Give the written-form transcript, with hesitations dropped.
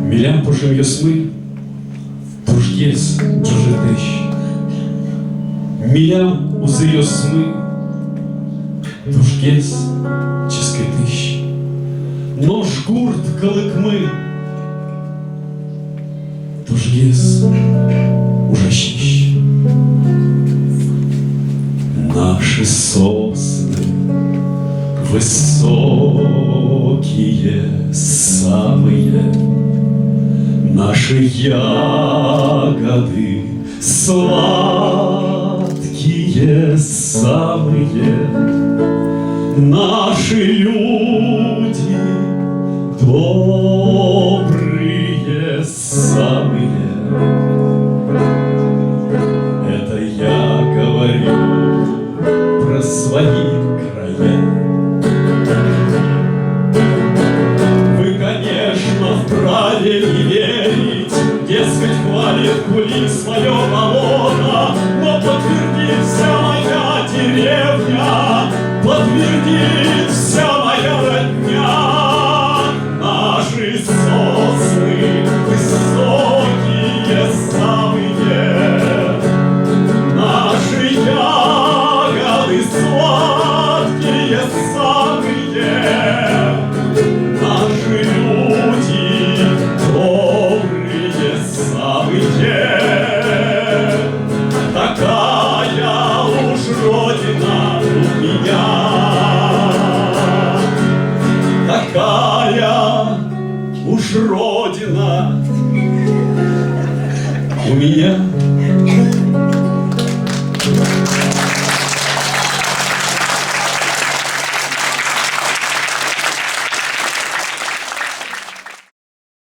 Милям пожив ясми, тож єс джожетищ. Милям узи ясми, тож єс чискетищ. Нож гурт каликми, тож єс уже щищ. Наши сосны высокие самые, наши ягоды сладкие самые, наши люди добрые самые. Это я говорю про свои края. Вы, конечно, вправе не верить, дескать, хвалит кулик свое болото, но подтвердит вся моя деревня, подтвердит вся моя родня. Наши сосны высокие самые, наши ягоды сладкие самые, наши люди добрые самые. Такая уж родина у меня, такая уж родина у меня.